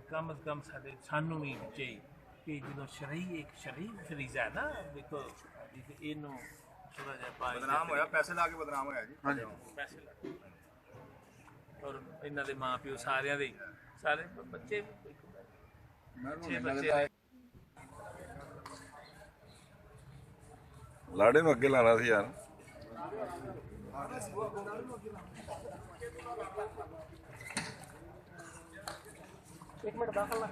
कम अज़ कम सानू भी बच्चे कि जो शरई एक शरई फरीज़ा है ना देखो इनू थोड़ा जिहा बदनाम होया पैसे ला के बदनाम होया जी पैसे ला और इन्हां दे माँ प्यो सारियां दे सारे बच्चे अच्छे बच्चे लाड़े में अगे लाना सी यार एक मिनट दाखिल ना